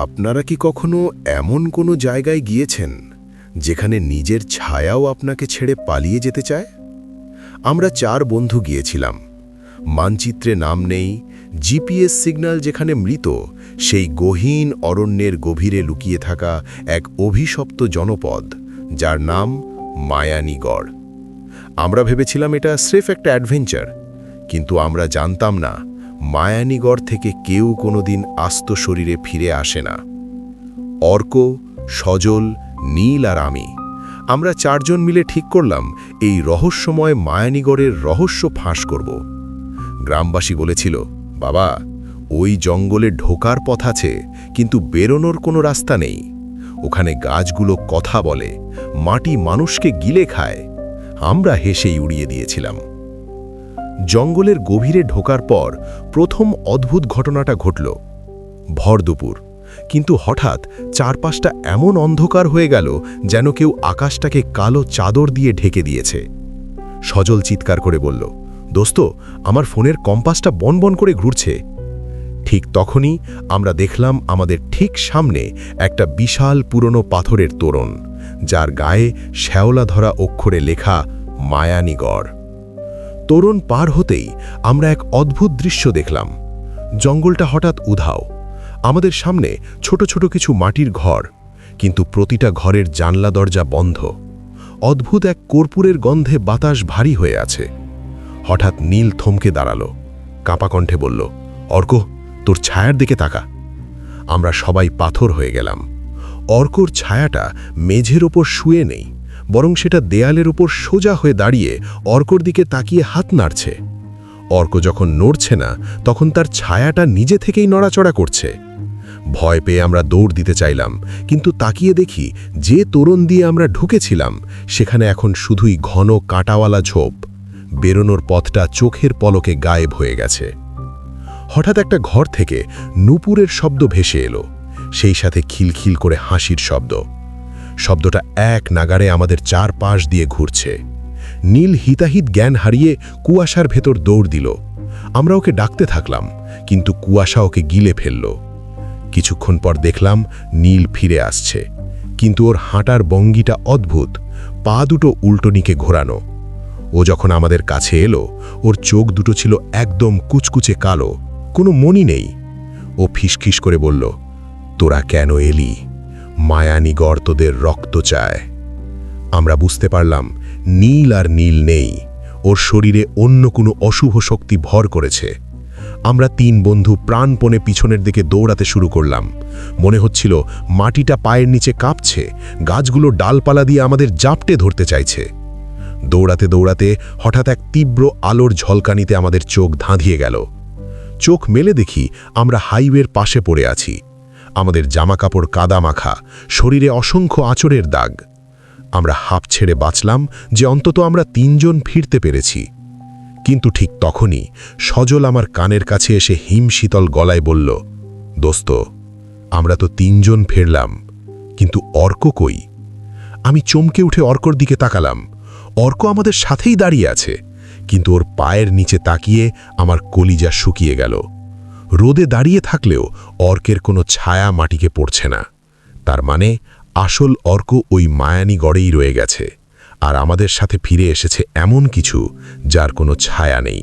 আপনারা কি কখনো এমন কোনো জায়গায় গিয়েছেন যেখানে নিজের ছায়াও আপনাকে ছেড়ে পালিয়ে যেতে চায়? আমরা 4 বন্ধু গিয়েছিলাম। মানচিত্রে নাম নেই, জিপিএস সিগন্যাল যেখানে মৃত, সেই গহীন অরণ্যের গভীরে লুকিয়ে থাকা এক অভিশপ্ত জনপদ, যার নাম মায়ানীগড়। আমরা ভেবেছিলাম এটা স্রেফ একটা অ্যাডভেঞ্চার, কিন্তু আমরা জানতাম না মায়ানীগড় থেকে কেউ কোনোদিন আস্ত শরীরে ফিরে আসে না। অর্ক, সজল, নীল আর আমরা 4 জন মিলে ঠিক করলাম এই রহস্যময় মায়ানীগড়ের রহস্য ফাঁস করব। গ্রামবাসী বলেছিল, বাবা, ওই জঙ্গলে ঢোকার পথ আছে, কিন্তু বেরোনোর কোনো রাস্তা নেই। ওখানে গাছগুলো কথা বলে, মাটি মানুষকে গিলে খায়। আমরা হেসেই উড়িয়ে দিয়েছিলাম। জঙ্গলের গভীরে ঢোকার পর প্রথম অদ্ভুত ঘটনাটা ঘটল। ভর দুপুর, কিন্তু হঠাৎ চারপাশটা এমন অন্ধকার হয়ে গেল যেন কেউ আকাশটাকে কালো চাদর দিয়ে ঢেকে দিয়েছে। সজল চিৎকার করে বলল, দোস্ত, আমার ফোনের কম্পাসটা বনবন করে ঘুরছে। ঠিক তখনই আমরা দেখলাম আমাদের ঠিক সামনে একটা বিশাল পুরনো পাথরের তোরণ, যার গায়ে শ্যাওলা ধরা অক্ষরে লেখা মায়ানীগড়। তোরণ পার হতেই আমরা এক অদ্ভুত দৃশ্য দেখলাম। জঙ্গলটা হঠাৎ উধাও। আমাদের সামনে ছোট ছোট কিছু মাটির ঘর, কিন্তু প্রতিটা ঘরের জানলা দরজা বন্ধ। অদ্ভুত এক কর্পূরের গন্ধে বাতাস ভারী হয়ে আছে। হঠাৎ নীল থমকে দাঁড়ালো, কাঁপা কণ্ঠে বলল, অর্ক, তোর ছায়ার দিকে তাকা। আমরা সবাই পাথর হয়ে গেলাম। অর্কর ছায়াটা মেঝের ওপর শুয়ে নেই, বরং সেটা দেয়ালের উপর সোজা হয়ে দাঁড়িয়ে অর্কর দিকে তাকিয়ে হাত নাড়ছে। অর্ক যখন নড়ছে না, তখন তার ছায়াটা নিজে থেকেই নড়াচড়া করছে। ভয় পেয়ে আমরা দৌড় দিতে চাইলাম, কিন্তু তাকিয়ে দেখি যে তোরণ দিয়ে আমরা ঢুকেছিলাম সেখানে এখন শুধুই ঘন কাঁটাওয়ালা ঝোপ। বেরোনোর পথটা চোখের পলকে গায়েব হয়ে গেছে। হঠাৎ একটা ঘর থেকে নূপুরের শব্দ ভেসে এলো, সেই সাথে খিলখিল করে হাসির শব্দ। শব্দটা এক নাগাড়ে আমাদের চারপাশ দিয়ে ঘুরছে। নীল হিতাহিত জ্ঞান হারিয়ে কুয়াশার ভেতর দৌড় দিল। আমরা ওকে ডাকতে থাকলাম, কিন্তু কুয়াশা ওকে গিলে ফেলল। কিছুক্ষণ পর দেখলাম নীল ফিরে আসছে, কিন্তু ওর হাঁটার ভঙ্গিটা অদ্ভুত, পা দুটো উল্টোনিকে ঘোরানো। ও যখন আমাদের কাছে এলো, ওর চোখ দুটো ছিল একদম কুচকুচে কালো, কোনো মনি নেই। ও ফিসফিস করে বলল, তোরা কেন এলি? মায়ানীগড় তোদের রক্ত চায়। আমরা বুঝতে পারলাম নীল আর নীল নেই, ওর শরীরে অন্য কোনো অশুভ শক্তি ভর করেছে। আমরা 3 বন্ধু প্রাণপণে পিছনের দিকে দৌড়াতে শুরু করলাম। মনে হচ্ছিল মাটিটা পায়ের নিচে কাঁপছে, গাছগুলো ডালপালা দিয়ে আমাদের জাপটে ধরতে চাইছে। দৌড়াতে দৌড়াতে হঠাৎ এক তীব্র আলোর ঝলকানিতে আমাদের চোখ ধাঁধিয়ে গেল। চোখ মেলে দেখি আমরা হাইওয়ের পাশে পড়ে আছি। আমাদের জামাকাপড় কাদা মাখা, শরীরে অসংখ্য আঁচড়ের দাগ। আমরা হাঁপ ছেড়ে বাঁচলাম যে অন্তত আমরা 3 জন ফিরতে পেরেছি। কিন্তু ঠিক তখনই সজল আমার কানের কাছে এসে হিমশীতল গলায় বলল, দোস্ত, আমরা তো 3 জন ফিরলাম, কিন্তু অর্ক কই? আমি চমকে উঠে অর্কর দিকে তাকালাম। অর্ক আমাদের সাথেই দাঁড়িয়ে আছে, কিন্তু ওর পায়ের নিচে তাকিয়ে আমার কলিজা শুকিয়ে গেল। রোদে দাঁড়িয়ে থাকলেও অর্কের কোনো ছায়া মাটিকে পড়ছে না। তার মানে আসল অর্ক ওই মায়ানীগড়েই রয়ে গেছে, আর আমাদের সাথে ফিরে এসেছে এমন কিছু যার কোনো ছায়া নেই।